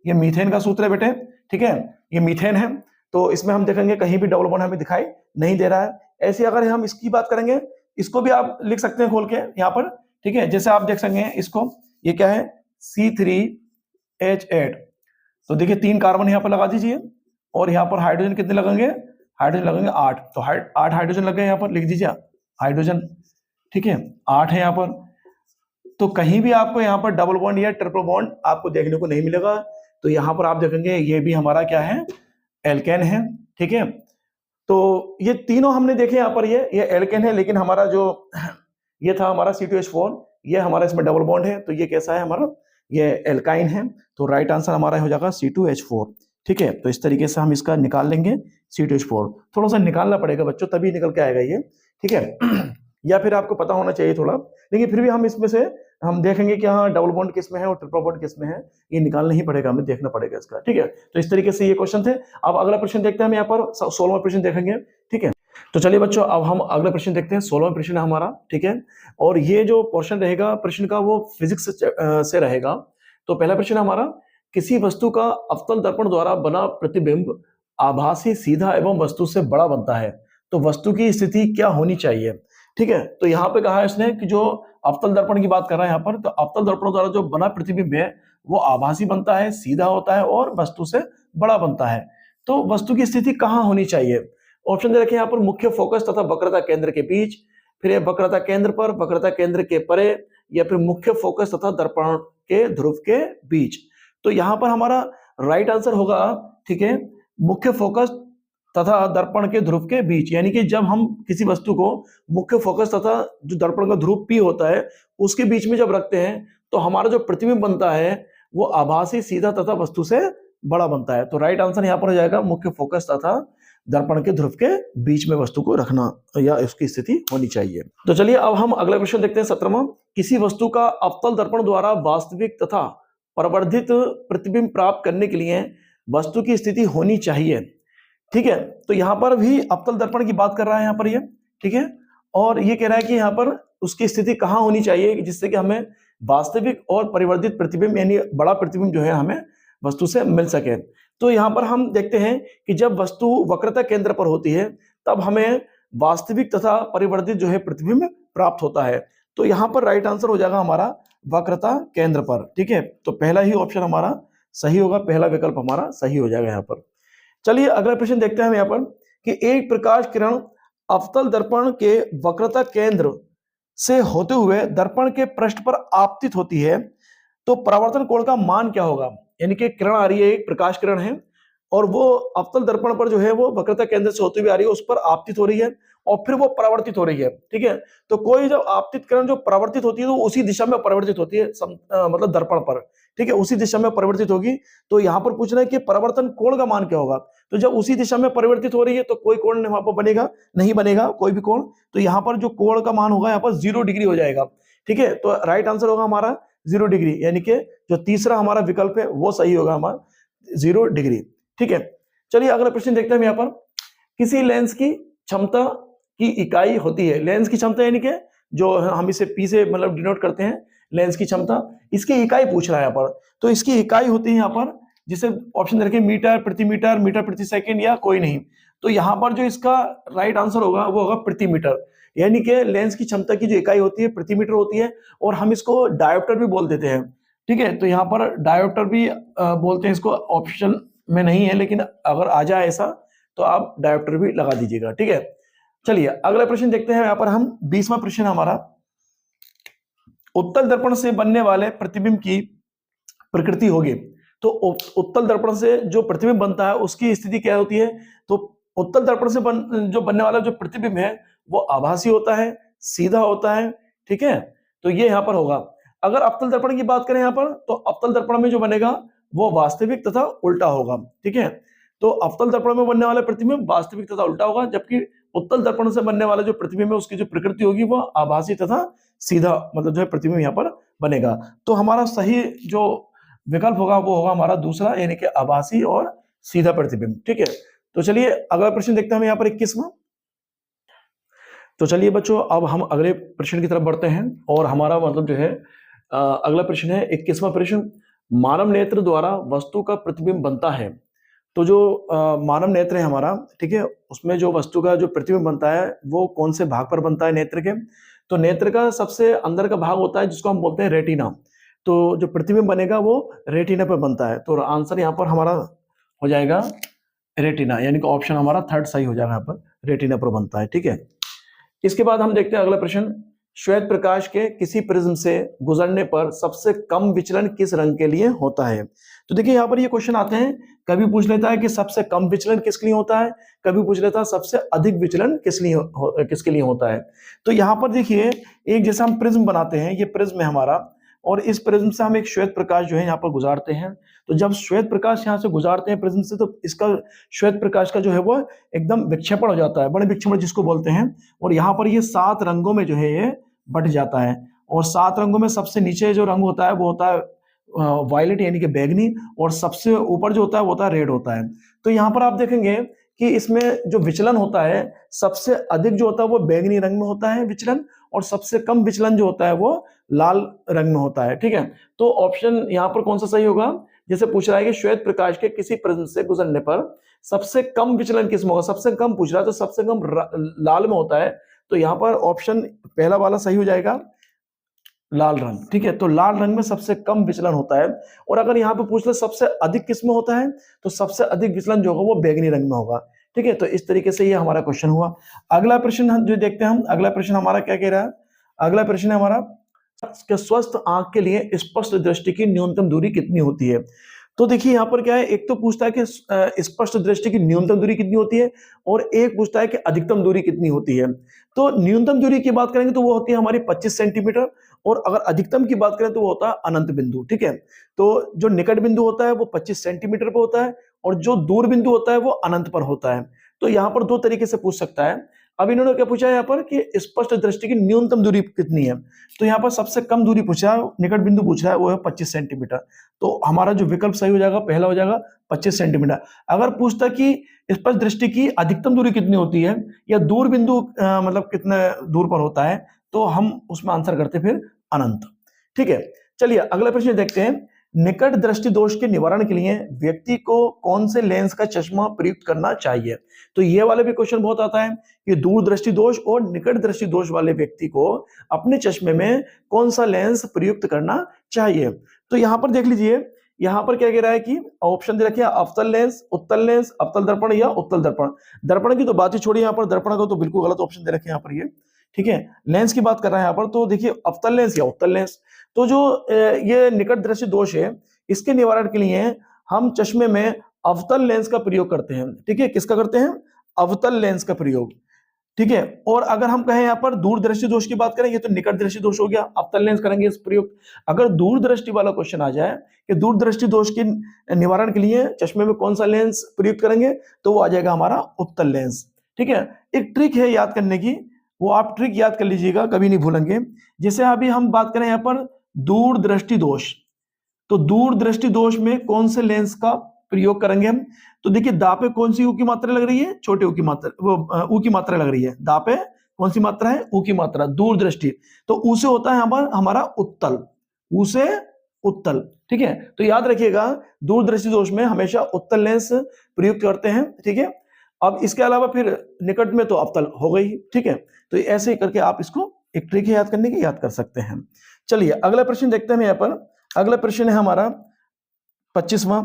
ये मीथेन का सूत्र है बेटे। ठीक है, ये मीथेन है, तो इसमें हम देखेंगे कहीं भी डबल बॉन्ड हमें दिखाई नहीं दे रहा है। ऐसे अगर हम इसकी बात करेंगे, इसको भी आप लिख सकते हैं खोल के यहाँ पर। ठीक है, जैसे आप देख सकते हैं इसको, ये क्या है C3H8। तो देखिए 3 कार्बन यहाँ पर लगा दीजिए और यहाँ पर हाइड्रोजन कितने लगेंगे, हाइड्रोजन लगेंगे 8। तो 8 हाइड्रोजन लग गए यहाँ पर, लिख दीजिए हाइड्रोजन। ठीक है, 8 है यहाँ पर। तो कहीं भी आपको यहाँ पर डबल बॉन्ड या ट्रिपल बॉन्ड आपको देखने को नहीं मिलेगा। तो यहाँ पर आप देखेंगे ये भी हमारा क्या है, एल्केन है। ठीक है, तो ये तीनों हमने देखे यहाँ पर, ये एल्केन है, लेकिन हमारा जो ये था हमारा C2H4, ये हमारा इसमें डबल बॉन्ड है, तो ये कैसा है हमारा, ये एल्काइन है। तो राइट आंसर हमारा हो जाएगा C2H4। ठीक है, तो इस तरीके से हम इसका निकाल लेंगे C2H4। थोड़ा सा निकालना पड़ेगा बच्चों, तभी निकल के आएगा ये। ठीक है या फिर आपको पता होना चाहिए थोड़ा, लेकिन फिर भी हम इसमें से हम देखेंगे कि हाँ डबल बॉन्ड किस में है और ट्रिपल बॉन्ड किस में है, ये निकालना ही पड़ेगा, हमें देखना पड़ेगा इसका। ठीक है, तो इस तरीके से ये क्वेश्चन थे। अब अगला प्रश्न देखते हैं हम, यहाँ पर 16वां प्रश्न देखेंगे। ठीक है, तो चलिए बच्चों अब हम अगला प्रश्न देखते हैं। 16वां प्रश्न है हमारा। ठीक है, और ये जो पोर्शन रहेगा प्रश्न का वो फिजिक्स से रहेगा। तो पहला प्रश्न हमारा, किसी वस्तु का अवतल दर्पण द्वारा बना प्रतिबिंब आभासी, सीधा एवं वस्तु से बड़ा बनता है, तो वस्तु की स्थिति क्या होनी चाहिए। ठीक है, तो यहाँ पे कहा है इसने कि जो अवतल दर्पण की बात कर रहा है यहाँ पर, तो अवतल दर्पण द्वारा जो बना प्रतिबिंब है वो आभासी बनता है, सीधा होता है और वस्तु से बड़ा बनता है। तो वस्तु की स्थिति कहाँ होनी चाहिए। ऑप्शन दे रखे यहाँ पर, मुख्य फोकस तथा वक्रता केंद्र के बीच, फिर वक्रता केंद्र पर, वक्रता केंद्र के परे, या फिर मुख्य फोकस तथा दर्पण के ध्रुव के बीच। तो यहाँ पर हमारा राइट आंसर होगा, ठीक है, मुख्य फोकस तथा दर्पण के ध्रुव के बीच। यानी कि जब हम किसी वस्तु को मुख्य फोकस तथा जो दर्पण का ध्रुव P होता है उसके बीच में जब रखते हैं तो हमारा जो प्रतिबिंब बनता है वो आभासी, सीधा तथा वस्तु से बड़ा बनता है। तो राइट आंसर यहाँ पर हो जाएगा मुख्य फोकस तथा दर्पण के ध्रुव के बीच में वस्तु को रखना या उसकी स्थिति होनी चाहिए। तो चलिए अब हम अगला क्वेश्चन देखते हैं 17वां। किसी वस्तु का अवतल दर्पण द्वारा वास्तविक तथा प्रवर्धित प्रतिबिंब प्राप्त करने के लिए वस्तु की स्थिति होनी चाहिए। ठीक है, तो यहाँ पर भी अवतल दर्पण की बात कर रहा है यहाँ पर ये। ठीक है, और ये कह रहा है कि यहाँ पर उसकी स्थिति कहाँ होनी चाहिए जिससे कि हमें वास्तविक और परिवर्धित प्रतिबिंब यानी बड़ा प्रतिबिंब जो है हमें वस्तु से मिल सके। तो यहाँ पर हम देखते हैं कि जब वस्तु वक्रता केंद्र पर होती है तब हमें वास्तविक तथा परिवर्धित जो है प्रतिबिंब प्राप्त होता है। तो यहाँ पर राइट आंसर हो जाएगा हमारा वक्रता केंद्र पर। ठीक है, तो पहला ही ऑप्शन हमारा सही होगा, पहला विकल्प हमारा सही हो जाएगा यहाँ पर। चलिए अगला प्रश्न देखते हैं हम यहाँ पर कि एक प्रकाश किरण अवतल दर्पण के वक्रता केंद्र से होते हुए दर्पण के पृष्ठ पर आपतित होती है तो परावर्तन कोण का मान क्या होगा। यानी कि किरण आ रही है, एक प्रकाश किरण है और वो अवतल दर्पण पर जो है वो वक्रता केंद्र से होती हुई आ रही है, उस पर आपतित हो रही है और फिर वो परावर्तित हो रही है। ठीक है, तो कोई जब आपतित किरण जो परावर्तित होती है तो उसी दिशा में परिवर्तित होती है, मतलब दर्पण पर। ठीक है, उसी दिशा में परिवर्तित होगी। तो यहां पर पूछ रहा है कि परावर्तन कोण का मान क्या होगा। तो जब उसी दिशा में परिवर्तित हो रही है तो कोई कोण वहां पर बनेगा नहीं, बनेगा कोई भी कोण। तो यहाँ पर जो कोण का मान होगा यहाँ पर 0 डिग्री हो जाएगा। ठीक है, तो राइट आंसर होगा हमारा 0 डिग्री, यानी कि जो तीसरा हमारा विकल्प है वो सही होगा हमारा 0 डिग्री। ठीक है, चलिए अगला प्रश्न देखते हैं। यहाँ पर किसी लेंस की क्षमता की इकाई होती है। लेंस की क्षमता यानी कि जो हम इसे पी से मतलब डिनोट करते हैं, लेंस की क्षमता, इसकी इकाई पूछ रहा है यहाँ पर। तो इसकी इकाई होती है यहाँ पर, जिसे ऑप्शन रखे मीटर प्रति मीटर, मीटर प्रति सेकंड या कोई नहीं। तो यहाँ पर जो इसका राइट आंसर होगा वो होगा प्रति मीटर। यानी कि लेंस की क्षमता की जो इकाई होती है प्रति मीटर होती है और हम इसको डायोप्टर भी बोल देते हैं। ठीक है, तो यहाँ पर डायोप्टर भी बोलते हैं इसको, ऑप्शन में नहीं है लेकिन अगर आ जाए ऐसा तो आप डायोप्टर भी लगा दीजिएगा। ठीक है, चलिए अगला प्रश्न देखते हैं। यहाँ पर हम 20वां प्रश्न हमारा, उत्तल दर्पण से बनने वाले प्रतिबिंब की प्रकृति होगी। तो उत्तल दर्पण से जो प्रतिबिंब बनता है उसकी स्थिति क्या होती है। तो उत्तल दर्पण से जो बनने वाला जो प्रतिबिंब है वो आभासी होता है, सीधा होता है। ठीक है, तो ये यहाँ पर होगा। अगर अवतल दर्पण की बात करें यहाँ पर, तो अवतल दर्पण में जो बनेगा वो वास्तविक तथा उल्टा होगा। ठीक है, तो अवतल दर्पण में बनने वाला प्रतिबिंब वास्तविक तथा उल्टा होगा, जबकि उत्तल दर्पण से बनने वाला जो प्रतिबिंब है उसकी जो प्रकृति होगी वो आभासी तथा सीधा, मतलब जो है प्रतिबिंब यहाँ पर बनेगा। तो हमारा सही जो विकल्प होगा वो होगा हमारा दूसरा, यानी कि आभासी और सीधा प्रतिबिंब। ठीक है, तो चलिए अगला प्रश्न देखते हैं हम यहाँ पर 21वां। तो चलिए बच्चों अब हम अगले प्रश्न की तरफ बढ़ते हैं और हमारा मतलब जो है अगला प्रश्न है 21वां प्रश्न, मानव नेत्र द्वारा वस्तु का प्रतिबिंब बनता है। तो जो मानव नेत्र है हमारा, ठीक है, उसमें जो वस्तु का जो प्रतिबिंब बनता है वो कौन से भाग पर बनता है नेत्र के। तो नेत्र का सबसे अंदर का भाग होता है जिसको हम बोलते हैं रेटिना। तो जो प्रतिबिंब बनेगा वो रेटिना पर बनता है। तो आंसर यहाँ पर हमारा हो जाएगा रेटिना, यानी कि ऑप्शन हमारा थर्ड सही हो जाएगा, यहाँ पर रेटिना पर बनता है। ठीक है, इसके बाद हम देखते हैं अगला प्रश्न, श्वेत प्रकाश के किसी प्रिज्म से गुजरने पर सबसे कम विचलन किस रंग के लिए होता है। तो देखिए यहाँ पर ये क्वेश्चन आते हैं, कभी पूछ लेता है कि सबसे कम विचलन किसके लिए होता है, कभी पूछ लेता है सबसे अधिक विचलन किसके लिए होता है। तो यहाँ पर देखिए, एक जैसा हम प्रिज्म बनाते हैं, ये प्रिज्म है हमारा और इस प्रिज्म से हम एक श्वेत प्रकाश जो है यहाँ पर गुजारते हैं। तो जब श्वेत प्रकाश यहाँ से गुजारते हैं प्रिज्म से, तो इसका श्वेत प्रकाश का जो है वो एकदम विक्षेपण हो जाता है, बड़े विक्षेपण जिसको बोलते हैं। और यहाँ पर ये 7 रंगों में जो है ये बट जाता है। और 7 रंगों में सबसे नीचे जो रंग होता है वो होता है वायलेट, यानी कि बैगनी, और सबसे ऊपर जो होता है वो होता है रेड होता है। तो यहाँ पर आप देखेंगे कि इसमें जो विचलन होता है सबसे अधिक जो होता है वो बैगनी रंग में होता है विचलन, और सबसे कम विचलन जो होता है वो लाल रंग में होता है। ठीक है, तो ऑप्शन यहाँ पर कौन सा सही होगा, जैसे पूछ रहा है कि श्वेत प्रकाश के किसी प्रिज्म से गुजरने पर सबसे कम विचलन किसमें होगा, सबसे कम पूछ रहा है तो सबसे कम लाल में होता है। तो यहाँ पर ऑप्शन पहला वाला सही हो जाएगा, लाल रंग। ठीक है, तो लाल रंग में सबसे कम विचलन होता है। और अगर यहाँ पे पूछ ले सबसे अधिक किसमें होता है, तो सबसे अधिक विचलन जो होगा वो बैगनी रंग में होगा। ठीक है, तो इस तरीके से ये हमारा क्वेश्चन हुआ। अगला प्रश्न हम जो देखते हैं, हम अगला प्रश्न हमारा क्या कह रहा है, अगला प्रश्न है हमारा कि स्वस्थ आंख के लिए स्पष्ट दृष्टि की न्यूनतम दूरी कितनी होती है। तो देखिए यहाँ पर क्या है, एक तो पूछता है कि स्पष्ट दृष्टि की न्यूनतम दूरी कितनी होती है और एक पूछता है कि अधिकतम दूरी कितनी होती है। तो न्यूनतम दूरी की बात करेंगे तो वो होती है हमारी 25 सेंटीमीटर, और अगर अधिकतम की बात करें तो वो होता है अनंत बिंदु। ठीक है, तो जो निकट बिंदु होता है वो 25 सेंटीमीटर पर होता है और जो दूर बिंदु होता है वो अनंत पर होता है। तो यहाँ पर 2 तरीके से पूछ सकता है। अब इन्होंने क्या पूछा है यहाँ पर कि स्पष्ट दृष्टि की न्यूनतम दूरी कितनी है। तो यहाँ पर सबसे कम दूरी पूछा है, निकट बिंदु पूछ रहा है, वो है 25 सेंटीमीटर। तो हमारा जो विकल्प सही हो जाएगा पहला हो जाएगा 25 सेंटीमीटर। अगर पूछता कि स्पष्ट दृष्टि की अधिकतम दूरी कितनी होती है या दूर बिंदु मतलब कितने दूर पर होता है, तो हम उसमें आंसर करते फिर अनंत। ठीक है, चलिए अगला प्रश्न देखते हैं, निकट दृष्टि दोष के निवारण के लिए व्यक्ति को कौन से लेंस का चश्मा प्रयुक्त करना चाहिए। तो ये वाला भी क्वेश्चन बहुत आता है कि दूर दृष्टि दोष और निकट दृष्टि दोष वाले व्यक्ति को अपने चश्मे में कौन सा लेंस प्रयुक्त करना चाहिए। तो यहां पर देख लीजिए, यहाँ पर क्या कह रहा है कि ऑप्शन दे रखे हैं अवतल लेंस, उत्तल लेंस, अवतल दर्पण या उत्तल दर्पण। दर्पण की तो बात ही छोड़ी, यहाँ पर दर्पण को तो बिल्कुल गलत ऑप्शन दे रखे हैं यहाँ पर ये, ठीक है। लेंस की बात कर रहे हैं यहाँ पर, तो देखिए अवतल लेंस या उत्तल लेंस। तो जो ये निकट दृष्टि दोष है, इसके निवारण के लिए हम चश्मे में अवतल लेंस का प्रयोग करते हैं, ठीक है। किसका करते हैं? अवतल लेंस का प्रयोग, ठीक है। और अगर हम कहें यहाँ पर दूरदृष्टि दोष की बात करें, ये तो निकट दृष्टि दोष हो गया, अवतल लेंस करेंगे इस प्रयोग। अगर दूरदृष्टि वाला क्वेश्चन आ जाए कि दूरदृष्टि दोष के निवारण के लिए चश्मे में कौन सा लेंस प्रयुक्त करेंगे, तो वो आ जाएगा हमारा उत्तल लेंस, ठीक है। एक ट्रिक है याद करने की, वो आप ट्रिक याद कर लीजिएगा, कभी नहीं भूलेंगे। जैसे अभी हम बात करें यहाँ पर दूरदृष्टि दोष, तो दूरदृष्टि दोष में कौन से लेंस का प्रयोग करेंगे हम? तो देखिए दा पे कौन सी ऊ की मात्रा लग रही है? छोटे ऊ की मात्रा, वो ऊ की मात्रा लग रही है। दा पे कौन सी मात्रा है? ऊ की मात्रा। दूरदृष्टि तो ऊ से होता है हमारा उत्तल, ऊ से उत्तल, ठीक है। तो याद रखिएगा दूरदृष्टि दोष में हमेशा उत्तल लेंस प्रयुक्त करते हैं, ठीक है। अब इसके अलावा फिर निकट में तो अवतल हो गई, ठीक है। तो ऐसे ही करके आप इसको एक ट्रिक है याद करने की, याद कर सकते हैं। चलिए अगला प्रश्न देखते हैं यहाँ पर। अगला प्रश्न है हमारा 25वां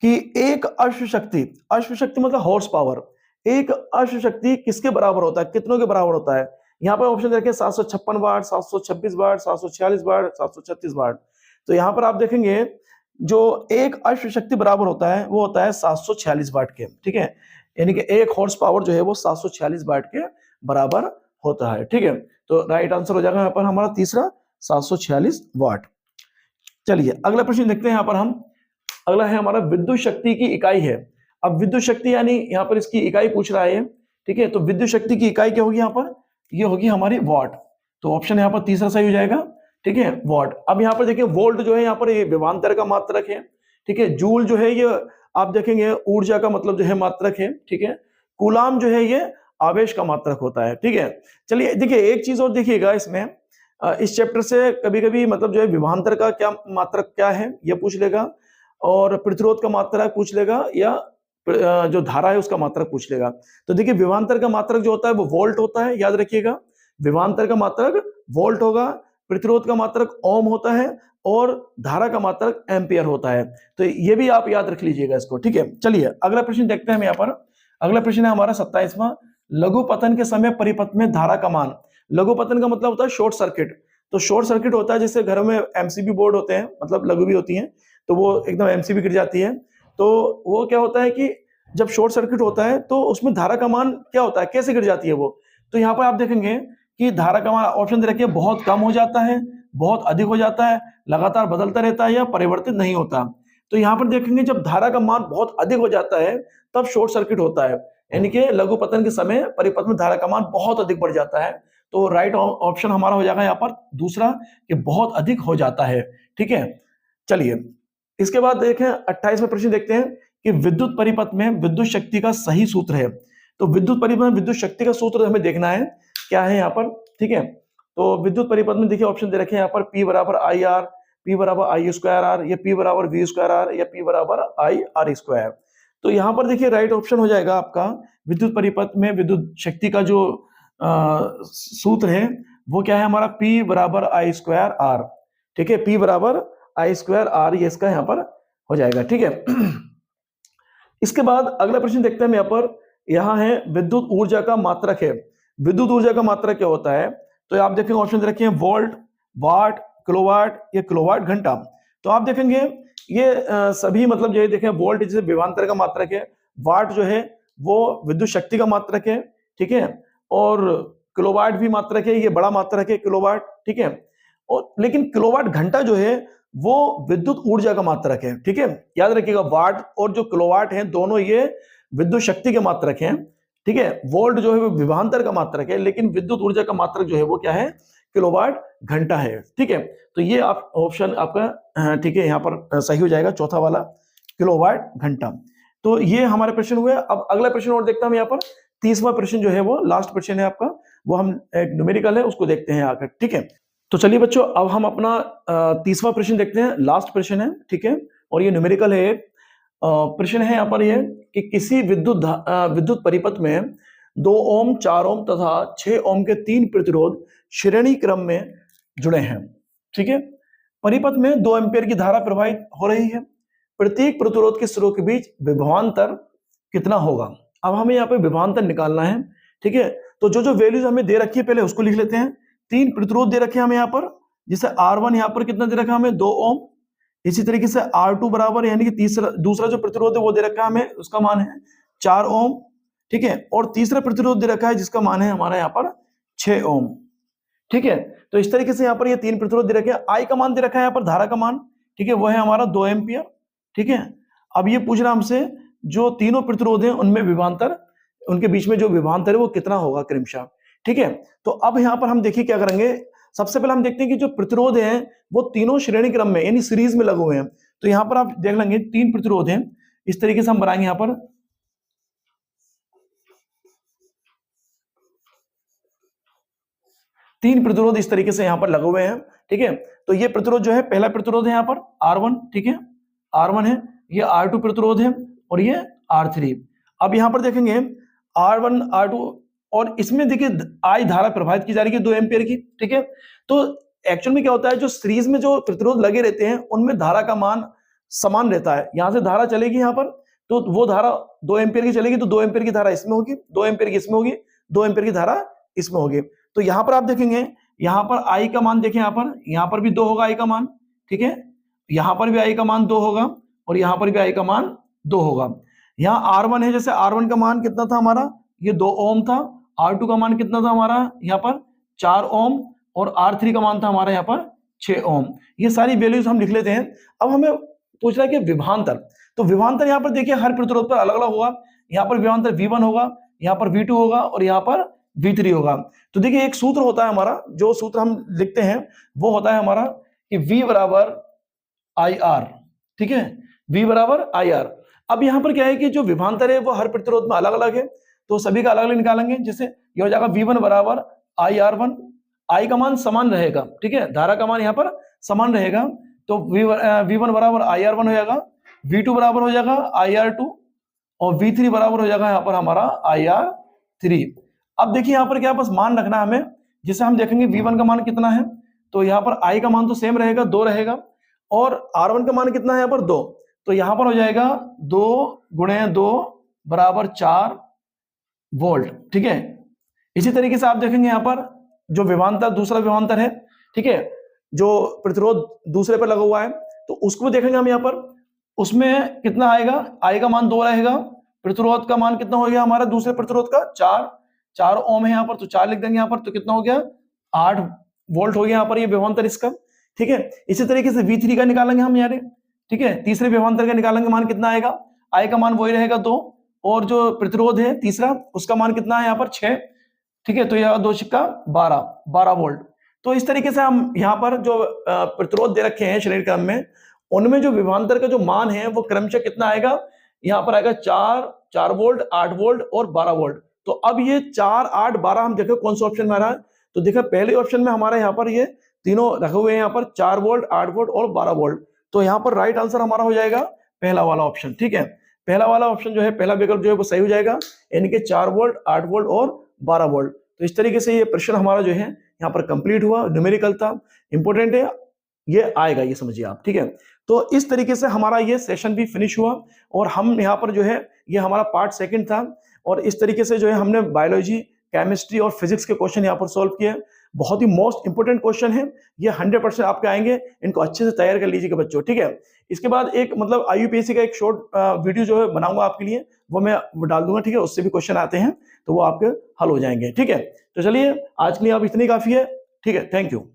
कि एक अश्वशक्ति, अश्वशक्ति मतलब हॉर्स पावर, एक अश्वशक्ति किसके बराबर होता है? कितनों के बराबर होता है? यहाँ पर ऑप्शन देखें 756 वाट, 726 वाट, 746 वाट, 736 वाट। तो यहाँ पर आप देखेंगे जो एक अश्वशक्ति बराबर होता है वो होता है 746 वाट के, ठीक है। यानी कि एक हॉर्स पावर जो है वो 746 वाट के बराबर होता है, ठीक है। तो राइट आंसर हो जाएगा यहाँ पर हमारा तीसरा 746 वाट। चलिए अगला प्रश्न देखते हैं यहाँ पर हम। अगला है हमारा विद्युत शक्ति की इकाई है। अब विद्युत शक्ति यानी यहाँ पर इसकी इकाई पूछ रहा है, ठीक है। तो विद्युत शक्ति की इकाई क्या होगी यहाँ पर? ये होगी हमारी वाट। तो ऑप्शन यहाँ पर तीसरा सही हो जाएगा, ठीक है, वाट। अब यहाँ पर देखिए वोल्ट जो है यहाँ पर ये विभवांतर का मात्रक है, ठीक है। जूल जो है ये आप देखेंगे ऊर्जा का मतलब जो है मात्रक है, ठीक है। कूलाम जो है ये आवेश का मात्रक होता है, ठीक है। चलिए देखिए एक चीज और देखिएगा इसमें, इस चैप्टर से कभी कभी मतलब जो है विभवांतर का क्या मात्रक क्या है ये पूछ लेगा, और प्रतिरोध का मात्रक पूछ लेगा, या जो धारा है उसका मात्रक पूछ लेगा। तो देखिए विभवांतर का मात्रक जो होता है वो वोल्ट होता है, याद रखिएगा। विभवांतर का मात्रक वोल्ट होगा, प्रतिरोध का मात्रक ओम होता है, और धारा का मात्रक एम्पियर होता है। तो ये भी आप याद रख लीजिएगा इसको, ठीक है। चलिए अगला प्रश्न देखते हैं हम यहाँ पर। अगला प्रश्न है हमारा 27वां। लघु पतन के समय परिपथ में धारा का मान। लघु पतन का मतलब होता है शॉर्ट सर्किट। तो शॉर्ट सर्किट होता है, जैसे घरों में एमसीबी बोर्ड होते हैं, मतलब लघु भी होती हैं, तो वो एकदम एमसीबी गिर जाती है। तो वो क्या होता है कि जब शॉर्ट सर्किट होता है तो उसमें धारा का मान क्या होता है, कैसे गिर जाती है वो? तो यहाँ पर आप देखेंगे कि धारा का मान ऑप्शन दे रखिए, बहुत कम हो जाता है, बहुत अधिक हो जाता है, लगातार बदलता रहता है, या परिवर्तित नहीं होता। तो यहाँ पर देखेंगे जब धारा का मान बहुत अधिक हो जाता है तब शॉर्ट सर्किट होता है, यानी कि लघु पतन के समय परिपथ में धारा का मान बहुत अधिक बढ़ जाता है। तो राइट ऑप्शन हमारा हो जाएगा यहाँ पर दूसरा, कि बहुत अधिक हो जाता है, ठीक है। चलिए इसके बाद देखें 28वां प्रश्न देखते हैं कि विद्युत परिपथ में विद्युत शक्ति का सही सूत्र है। तो विद्युत परिपथ में विद्युत शक्ति का सूत्र हमें देखना है क्या है यहाँ पर, ठीक है। तो विद्युत परिपथ में देखिए ऑप्शन दे रखे हैं यहाँ पर P बराबर आई आर, P बराबर आई स्क्वायर आर, या P बराबर वी स्क्वायर आर, या P बराबर आई आर स्क्वायर। तो यहाँ पर देखिए राइट ऑप्शन हो जाएगा आपका विद्युत परिपथ में विद्युत शक्ति का जो सूत्र है वो क्या है हमारा, P बराबर आई स्क्वायर आर, ठीक है। P बराबर आई स्क्वायर आर, ये इसका यहाँ पर हो जाएगा, ठीक है। इसके बाद अगला प्रश्न देखते हैं यहाँ पर। यहाँ है विद्युत ऊर्जा का मात्रक है। विद्युत ऊर्जा का मात्रक क्या होता है? तो आप देखेंगे ऑप्शन रखे हैं वोल्ट, वाट, किलोवाट या किलोवाट घंटा। तो आप देखेंगे ये सभी मतलब जो देखें, वोल्ट जैसे विभवांतर का मात्रक है, वाट जो है वो विद्युत शक्ति का मात्रक है, ठीक है, और किलोवाट भी मात्रक है, ये बड़ा मात्रक है किलोवाट, ठीक है। और लेकिन किलोवाट घंटा जो है वो विद्युत ऊर्जा का मात्रक है, ठीक है। याद रखिएगा वाट और जो किलोवाट है दोनों ये विद्युत शक्ति के मात्रक हैं, ठीक है। वोल्ट जो है वो विभवांतर का मात्रक है, लेकिन विद्युत ऊर्जा का मात्रक जो है वो क्या है, किलोवाट घंटा है, ठीक है। तो ये आप ऑप्शन आपका ठीक है यहाँ पर सही हो जाएगा, चौथा वाला किलोवाट घंटा। तो ये हमारे प्रश्न हुए। अब अगला प्रश्न और देखता हूं यहाँ पर, 30वां प्रश्न जो है वो लास्ट प्रश्न है आपका, वो हम एक न्यूमेरिकल है उसको देखते हैं आकर, ठीक है। तो चलिए बच्चों अब हम अपना 30वां प्रश्न देखते हैं, लास्ट प्रश्न है, ठीक है, और ये न्यूमेरिकल है। प्रश्न है यहाँ पर ये कि किसी विद्युत परिपथ में 2 ओम, 4 ओम तथा 6 ओम के 3 प्रतिरोध श्रेणी क्रम में जुड़े हैं, ठीक है। परिपथ में 2 एम्पियर की धारा प्रवाहित हो रही है, प्रत्येक प्रतिरोध के सिरों के बीच विभवांतर कितना होगा। अब हमें यहाँ पे विभवांतर निकालना है, ठीक है। तो जो जो वैल्यूज हमें दे रखी है पहले उसको लिख लेते हैं। 3 प्रतिरोध दे रखे हैं हमें यहाँ पर, जैसे R1 यहाँ पर कितना दे रखा है हमें 2 ओम, इसी तरीके से R2 बराबर यानी कि दूसरा जो प्रतिरोध है वो दे रखा है हमें, उसका मान है 4 ओम, ठीक है। और तीसरा प्रतिरोध दे रखा है जिसका मान है हमारा यहाँ पर 6 ओम, ठीक है। तो इस तरीके से यहाँ पर ये 3 प्रतिरोध दे रखे हैं। आई का मान दे रखा है यहाँ पर, धारा का मान, ठीक है, वो है हमारा 2 एम्पियर, ठीक है। अब ये पूछ रहा हमसे जो तीनों प्रतिरोध हैं उनमें विभवांतर, उनके बीच में जो विभवांतर है वो कितना होगा क्रमशः, ठीक है। तो अब यहाँ पर हम देखिए क्या करेंगे। सबसे पहले हम देखते हैं कि जो प्रतिरोध हैं वो तीनों श्रेणी क्रम में यानी सीरीज में लगे हुए हैं। तो यहाँ पर आप देख लेंगे 3 प्रतिरोध हैं, इस तरीके से हम बनाएंगे यहाँ पर 3 प्रतिरोध इस तरीके से यहाँ पर लगे हुए हैं, ठीक है। तो ये प्रतिरोध जो है, पहला प्रतिरोध है यहाँ पर R1, ठीक है, R1 है, ये R2 प्रतिरोध है और ये R3। अब यहाँ पर देखेंगे R1 R2 और इसमें देखिए आई धारा प्रवाहित की जा रही है 2 एम्पियर की, ठीक है। तो एक्चुअल में क्या होता है, जो सीरीज में जो प्रतिरोध लगे रहते हैं उनमें धारा का मान समान रहता है। यहां से धारा चलेगी यहाँ पर, तो वो धारा 2 एम्पियर की चलेगी, तो 2 एम्पियर की धारा इसमें होगी, 2 एम्पियर की इसमें होगी, 2 एम्पियर की धारा इसमें होगी। तो यहां पर आप देखेंगे, यहां पर आई का मान देखें, यहां पर भी 2 होगा आई का मान, ठीक है। यहां पर भी आई का मान 2 होगा और यहां पर भी आई का मान 2 होगा। यहाँ R1 है, जैसे R1 का मान कितना था हमारा, ये 2 ओम था। R2 का मान कितना था हमारा यहाँ पर 4 ओम और R3 का मान था हमारा यहाँ पर 6 ओम। ये सारी वैल्यूज हम लिख लेते हैं। अब हमें पूछ रहा है कि विभवांतर, तो विभवांतर यहाँ पर देखिए हर प्रतिरोध पर अलग अलग होगा। यहाँ पर विभवांतर V1 होगा, यहाँ पर V2 होगा और यहाँ पर V3 होगा। तो देखिए एक सूत्र होता है हमारा, जो सूत्र हम लिखते हैं वो होता है हमारा कि V बराबर IR, ठीक है, V बराबर IR। अब यहाँ पर क्या है कि जो विभवांतर है वो हर प्रतिरोध में अलग अलग है, तो सभी का अलग अलग निकालेंगे। जैसे ये हो जाएगा V1 बराबर IR1, आई का मान समान रहेगा, ठीक है, धारा का मान यहाँ पर समान रहेगा, तो V1 बराबर IR1 हो जाएगा, V2 बराबर हो जाएगा IR2 और V3 बराबर हो जाएगा यहाँ पर हमारा IR3। अब देखिए यहाँ पर क्या बस मान रखना हमें, जिसे हम देखेंगे V1 का मान कितना है, तो यहाँ पर I का मान तो सेम रहेगा, 2 रहेगा, और R1 का मान कितना है यहाँ पर 2, तो यहाँ पर हो जाएगा 2 गुणे 2 बराबर 4 वोल्ट, ठीक है। इसी तरीके से आप देखेंगे यहाँ पर जो विभवांतर, दूसरा विभवांतर है, ठीक है, जो प्रतिरोध दूसरे पर लगा हुआ है, तो उसको देखेंगे हम यहाँ पर, उसमें कितना आएगा, आई का मान 2 रहेगा, प्रतिरोध का मान कितना हो गया हमारा दूसरे प्रतिरोध का 4 ओम है यहाँ पर, तो 4 लिख देंगे यहाँ पर, तो कितना हो गया 8 वोल्ट हो गया यहाँ पर ये विभवांतर इसका, ठीक है। इसी तरीके से V3 का निकालेंगे हम यहाँ, ठीक है, तीसरे विभवांतर का निकालेंगे, मान कितना आएगा, आई का मान वही रहेगा 2 और जो प्रतिरोध है तीसरा उसका मान कितना है यहाँ पर 6, ठीक है, तो यह 2 छिक्का 12 वोल्ट। तो इस तरीके से हम यहाँ पर जो प्रतिरोध दे रखे हैं श्रेणी क्रम में, उनमें जो विभवांतर का जो मान है वो क्रमशः कितना आएगा, यहाँ पर आएगा 4 वोल्ट, 8 वोल्ट और 12 वोल्ट। तो अब ये 4, 8, 12 हम देखें कौन सा ऑप्शन में आ रहा है, तो देखो पहले ऑप्शन में हमारा यहाँ पर ये तीनों रखे हुए हैं, यहाँ पर 4 वोल्ट, 8 वोल्ट और 12 वोल्ट। तो यहाँ पर राइट आंसर हमारा हो जाएगा पहला वाला ऑप्शन, ठीक है। पहला वाला ऑप्शन जो है, पहला विकल्प जो है वो सही हो जाएगा, यानी कि 4 वोल्ट, 8 वोल्ट और 12 वोल्ट। तो इस तरीके से ये प्रश्न हमारा जो है यहाँ पर कंप्लीट हुआ, न्यूमेरिकल था, इंपॉर्टेंट है, ये आएगा, ये समझिए आप, ठीक है। तो इस तरीके से हमारा ये सेशन भी फिनिश हुआ और हम यहाँ पर जो है ये हमारा पार्ट 2 था, और इस तरीके से जो है हमने बायोलॉजी, केमिस्ट्री और फिजिक्स के क्वेश्चन यहाँ पर सॉल्व किए। बहुत ही मोस्ट इंपोर्टेंट क्वेश्चन है ये, 100% आपके आएंगे, इनको अच्छे से तैयार कर लीजिएगा बच्चों, ठीक है। इसके बाद एक मतलब IUPAC का एक शॉर्ट वीडियो जो है बनाऊंगा आपके लिए, वो मैं डाल दूंगा, ठीक है, उससे भी क्वेश्चन आते हैं तो वो आपके हल हो जाएंगे, ठीक है। तो चलिए आज के लिए अब इतनी काफी है, ठीक है, थैंक यू।